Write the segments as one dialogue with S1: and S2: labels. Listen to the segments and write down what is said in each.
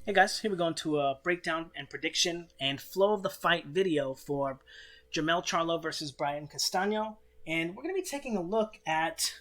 S1: Hey guys, here we're going to a breakdown and prediction and flow of the fight video for Jermell Charlo versus Brian Castano. And we're going to be taking a look at,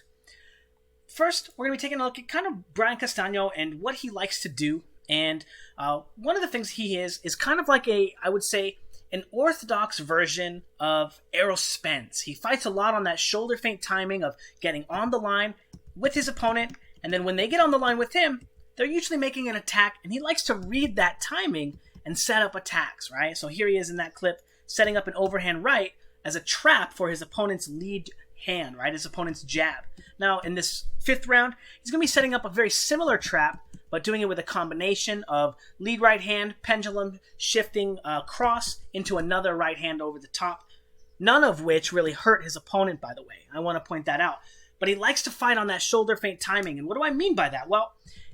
S1: first, we're going to be taking a look at kind of Brian Castano and what he likes to do. And one of the things he is kind of like I would say, an orthodox version of Errol Spence. He fights a lot on that shoulder feint timing of getting on the line with his opponent, and then when they get on the line with him, they're usually making an attack, and he likes to read that timing and set up attacks, right? So here he is in that clip, setting up an overhand right as a trap for his opponent's lead hand, right? His opponent's jab. Now, in this fifth round, he's going to be setting up a very similar trap, but doing it with a combination of lead right hand, pendulum shifting cross into another right hand over the top, none of which really hurt his opponent, by the way. I want to point that out. But he likes to fight on that shoulder feint timing, and what do I mean by that? Well,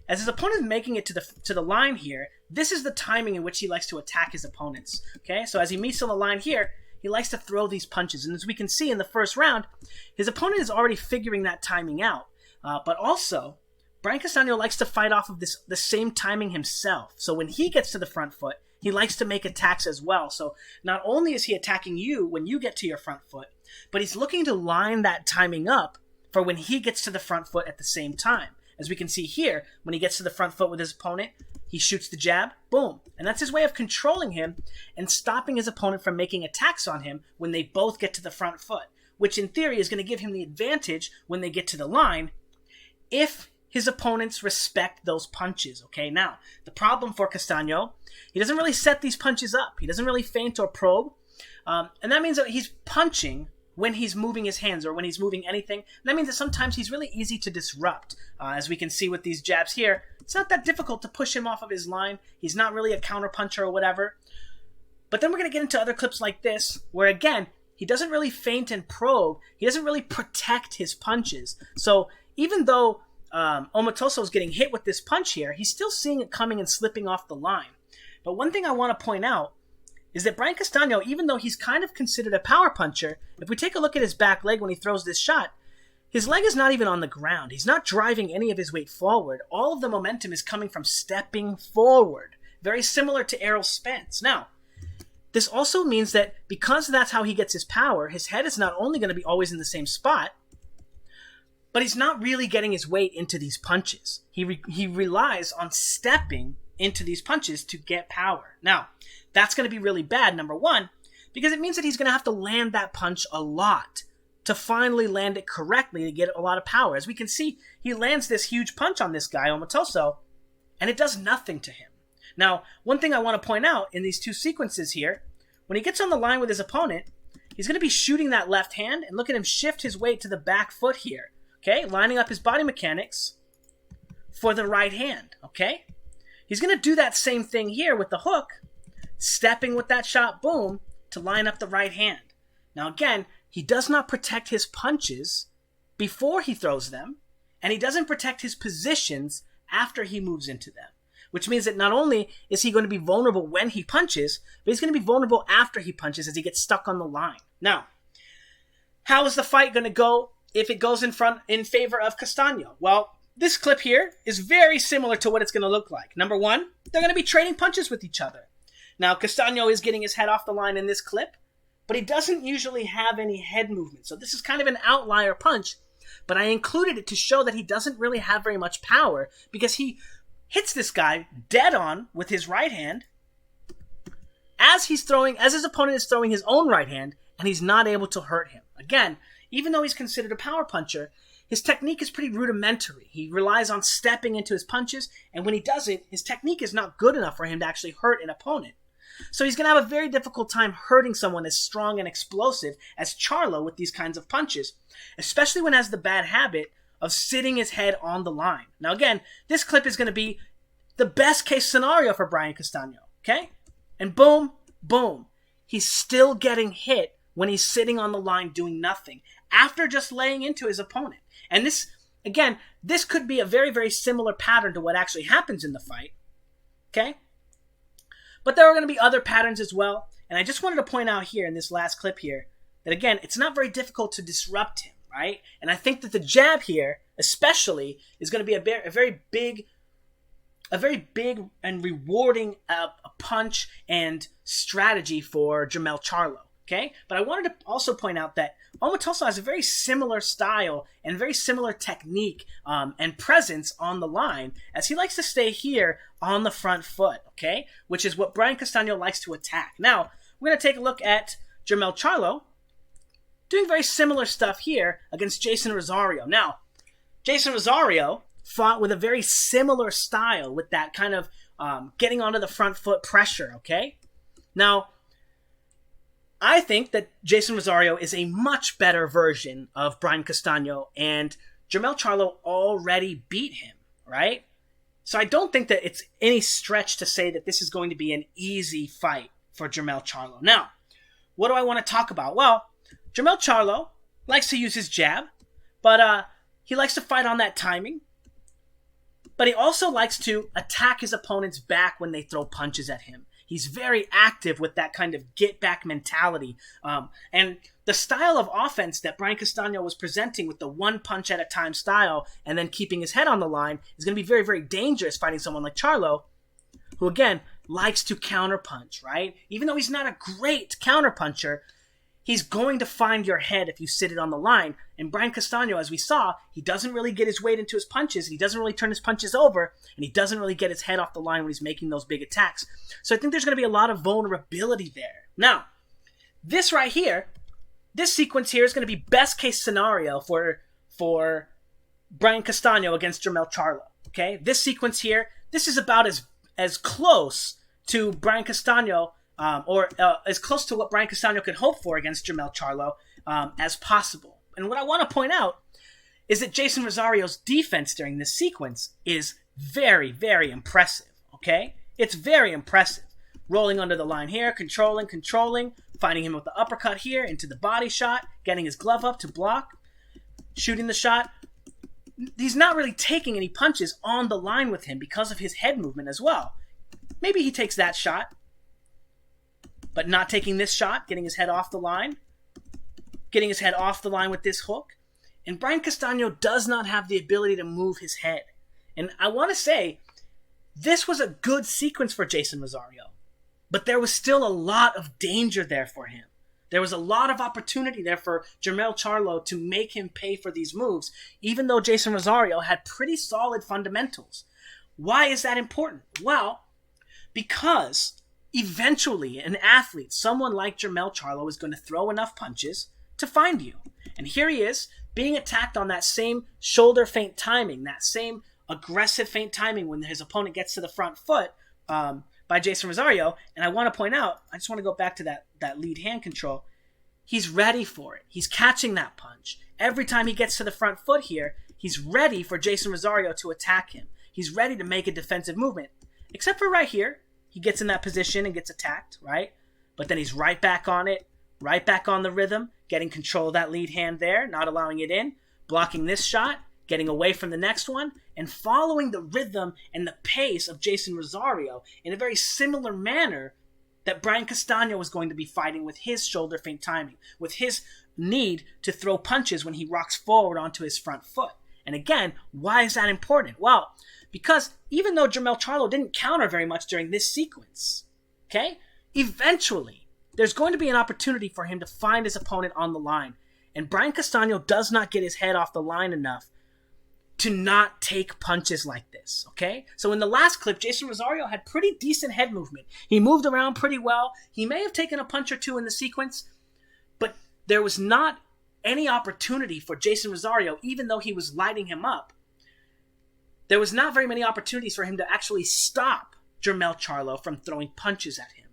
S1: as his opponent is making it to the line here, this is the timing in which he likes to attack his opponents. Okay, so as he meets on the line here, he likes to throw these punches. And as we can see in the first round, his opponent is already figuring that timing out. But also, Brian Castano likes to fight off of the same timing himself. So when he gets to the front foot, he likes to make attacks as well. So not only is he attacking you when you get to your front foot, but he's looking to line that timing up for when he gets to the front foot at the same time. As we can see here, when he gets to the front foot with his opponent, he shoots the jab, boom. And that's his way of controlling him and stopping his opponent from making attacks on him when they both get to the front foot, which in theory is going to give him the advantage when they get to the line if his opponents respect those punches, okay? Now, the problem for Castano, he doesn't really set these punches up. He doesn't really feint or probe, and that means that he's punching when he's moving his hands or when he's moving anything. And that means that sometimes he's really easy to disrupt. As we can see with these jabs here, it's not that difficult to push him off of his line. He's not really a counter puncher or whatever. But then we're going to get into other clips like this, where again, he doesn't really feint and probe. He doesn't really protect his punches. So even though Omotosho is getting hit with this punch here, he's still seeing it coming and slipping off the line. But one thing I want to point out is that Brian Castano, even though he's kind of considered a power puncher, if we take a look at his back leg when he throws this shot, his leg is not even on the ground. He's not driving any of his weight forward. All of the momentum is coming from stepping forward, very similar to Errol Spence. Now, this also means that because that's how he gets his power, his head is not only going to be always in the same spot, but he's not really getting his weight into these punches. He relies on stepping into these punches to get power. Now, that's going to be really bad, number one, because it means that he's going to have to land that punch a lot to finally land it correctly to get a lot of power. As we can see, he lands this huge punch on this guy, Omotosho, and it does nothing to him. Now, one thing I want to point out in these two sequences here, when he gets on the line with his opponent, he's going to be shooting that left hand, and look at him shift his weight to the back foot here, okay, lining up his body mechanics for the right hand, okay? He's going to do that same thing here with the hook, stepping with that shot, boom, to line up the right hand. Now again, he does not protect his punches before he throws them, and he doesn't protect his positions after he moves into them. Which means that not only is he going to be vulnerable when he punches, but he's going to be vulnerable after he punches as he gets stuck on the line. Now, how is the fight going to go if it goes in favor of Castano? Well, this clip here is very similar to what it's going to look like. Number one, they're going to be trading punches with each other. Now, Castano is getting his head off the line in this clip, but he doesn't usually have any head movement. So this is kind of an outlier punch, but I included it to show that he doesn't really have very much power because he hits this guy dead on with his right hand as his opponent is throwing his own right hand, and he's not able to hurt him. Again, even though he's considered a power puncher, his technique is pretty rudimentary. He relies on stepping into his punches, and when he does it, his technique is not good enough for him to actually hurt an opponent. So he's going to have a very difficult time hurting someone as strong and explosive as Charlo with these kinds of punches, especially when he has the bad habit of sitting his head on the line. Now again, this clip is going to be the best case scenario for Brian Castano, okay? And boom, boom, he's still getting hit when he's sitting on the line doing nothing after just laying into his opponent. And this, again, this could be a very, very similar pattern to what actually happens in the fight, okay? But there are going to be other patterns as well. And I just wanted to point out here in this last clip here that, again, it's not very difficult to disrupt him, right? And I think that the jab here, especially, is going to be a very big a very big and rewarding punch and strategy for Jermell Charlo. Okay, but I wanted to also point out that Omotosao has a very similar style and very similar technique and presence on the line, as he likes to stay here on the front foot, okay, which is what Brian Castano likes to attack. Now, we're going to take a look at Jermell Charlo doing very similar stuff here against Jason Rosario. Now, Jason Rosario fought with a very similar style with that kind of getting onto the front foot pressure, okay? Now, I think that Jason Rosario is a much better version of Brian Castano, and Jermell Charlo already beat him, right? So I don't think that it's any stretch to say that this is going to be an easy fight for Jermell Charlo. Now, what do I want to talk about? Well, Jermell Charlo likes to use his jab, but he likes to fight on that timing. But he also likes to attack his opponent's back when they throw punches at him. He's very active with that kind of get-back mentality. And the style of offense that Brian Castano was presenting with the one-punch-at-a-time style and then keeping his head on the line is going to be very, very dangerous fighting someone like Charlo, who, again, likes to counterpunch, right? Even though he's not a great counterpuncher, he's going to find your head if you sit it on the line. And Brian Castano, as we saw, he doesn't really get his weight into his punches. He doesn't really turn his punches over. And he doesn't really get his head off the line when he's making those big attacks. So I think there's going to be a lot of vulnerability there. Now, this right here, this sequence here is going to be best case scenario for Brian Castano against Jermell Charlo. Okay? This sequence here, this is about as close to Brian Castano or as close to what Brian Castano could hope for against Jermell Charlo as possible. And what I want to point out is that Jason Rosario's defense during this sequence is very, very impressive, okay? It's very impressive. Rolling under the line here, controlling, fighting him with the uppercut here into the body shot, getting his glove up to block, shooting the shot. He's not really taking any punches on the line with him because of his head movement as well. Maybe he takes that shot, but not taking this shot, getting his head off the line, getting his head off the line with this hook. And Brian Castano does not have the ability to move his head. And I want to say, this was a good sequence for Jason Rosario, but there was still a lot of danger there for him. There was a lot of opportunity there for Jermell Charlo to make him pay for these moves, even though Jason Rosario had pretty solid fundamentals. Why is that important? Well, because eventually an athlete, someone like Jermell Charlo, is going to throw enough punches to find you. And here he is, being attacked on that same shoulder feint timing, that same aggressive feint timing when his opponent gets to the front foot by Jason Rosario. And I want to point out, I just want to go back to that lead hand control. He's ready for it. He's catching that punch. Every time he gets to the front foot here, he's ready for Jason Rosario to attack him. He's ready to make a defensive movement. Except for right here, he gets in that position and gets attacked, right? But then he's right back on it, right back on the rhythm, getting control of that lead hand there, not allowing it in, blocking this shot, getting away from the next one, and following the rhythm and the pace of Jason Rosario in a very similar manner that Brian Castano was going to be fighting with his shoulder feint timing, with his need to throw punches when he rocks forward onto his front foot. And again, why is that important? Well, because even though Jermell Charlo didn't counter very much during this sequence, okay, eventually there's going to be an opportunity for him to find his opponent on the line. And Brian Castano does not get his head off the line enough to not take punches like this, okay? So in the last clip, Jason Rosario had pretty decent head movement. He moved around pretty well. He may have taken a punch or two in the sequence, but there was not any opportunity for Jason Rosario, even though he was lighting him up. There was not very many opportunities for him to actually stop Jermell Charlo from throwing punches at him,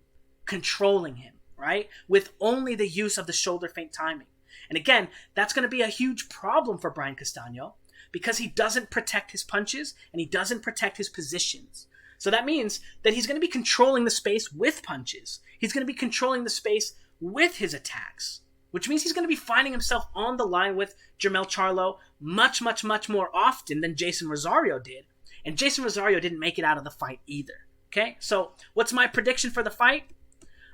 S1: controlling him, right? With only the use of the shoulder feint timing. And again, that's going to be a huge problem for Brian Castano because he doesn't protect his punches and he doesn't protect his positions. So that means that he's going to be controlling the space with punches. He's going to be controlling the space with his attacks, which means he's going to be finding himself on the line with Jermell Charlo much, much, much more often than Jason Rosario did. And Jason Rosario didn't make it out of the fight either. Okay, so what's my prediction for the fight?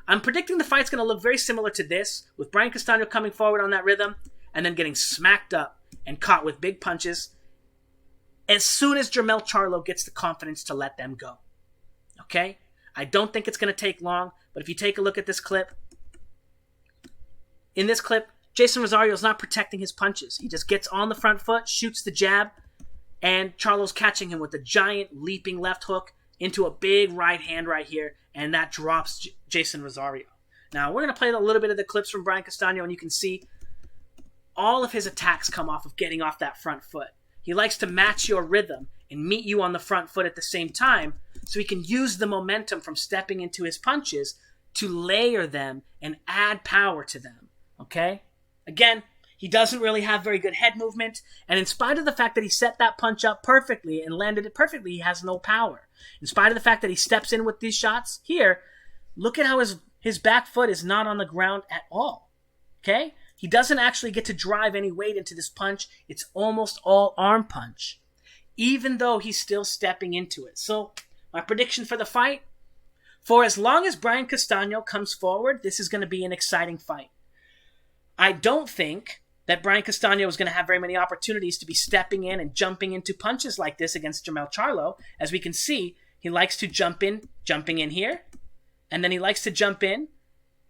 S1: I'm predicting the fight's going to look very similar to this, with Brian Castano coming forward on that rhythm and then getting smacked up and caught with big punches as soon as Jermell Charlo gets the confidence to let them go. Okay? I don't think it's going to take long, but if you take a look at this clip, in this clip, Jason Rosario's not protecting his punches. He just gets on the front foot, shoots the jab, and Charlo's catching him with a giant leaping left hook into a big right hand right here, and that drops Jason Rosario. Now, we're going to play a little bit of the clips from Brian Castano, and you can see all of his attacks come off of getting off that front foot. He likes to match your rhythm and meet you on the front foot at the same time, so he can use the momentum from stepping into his punches to layer them and add power to them. Okay? Again, he doesn't really have very good head movement, and in spite of the fact that he set that punch up perfectly and landed it perfectly, he has no power. In spite of the fact that he steps in with these shots, here, look at how his back foot is not on the ground at all. Okay? He doesn't actually get to drive any weight into this punch. It's almost all arm punch, even though he's still stepping into it. So, my prediction for the fight, for as long as Brian Castano comes forward, this is going to be an exciting fight. I don't think that Brian Castano is going to have very many opportunities to be stepping in and jumping into punches like this against Jermell Charlo. As we can see, he likes to jumping in here, and then he likes to jumping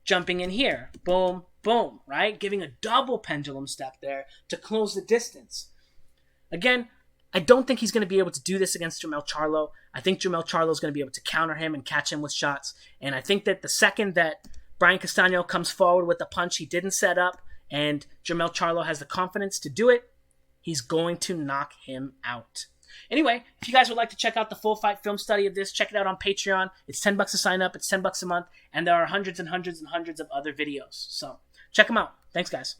S1: in here. Boom, boom, right? Giving a double pendulum step there to close the distance. Again, I don't think he's going to be able to do this against Jermell Charlo. I think Jermell Charlo is going to be able to counter him and catch him with shots. And I think that the second that Brian Castano comes forward with a punch he didn't set up, and Jermell Charlo has the confidence to do it, he's going to knock him out. Anyway, if you guys would like to check out the full fight film study of this, check it out on Patreon. It's $10 to sign up. It's $10 a month. And there are hundreds and hundreds and hundreds of other videos. So check them out. Thanks, guys.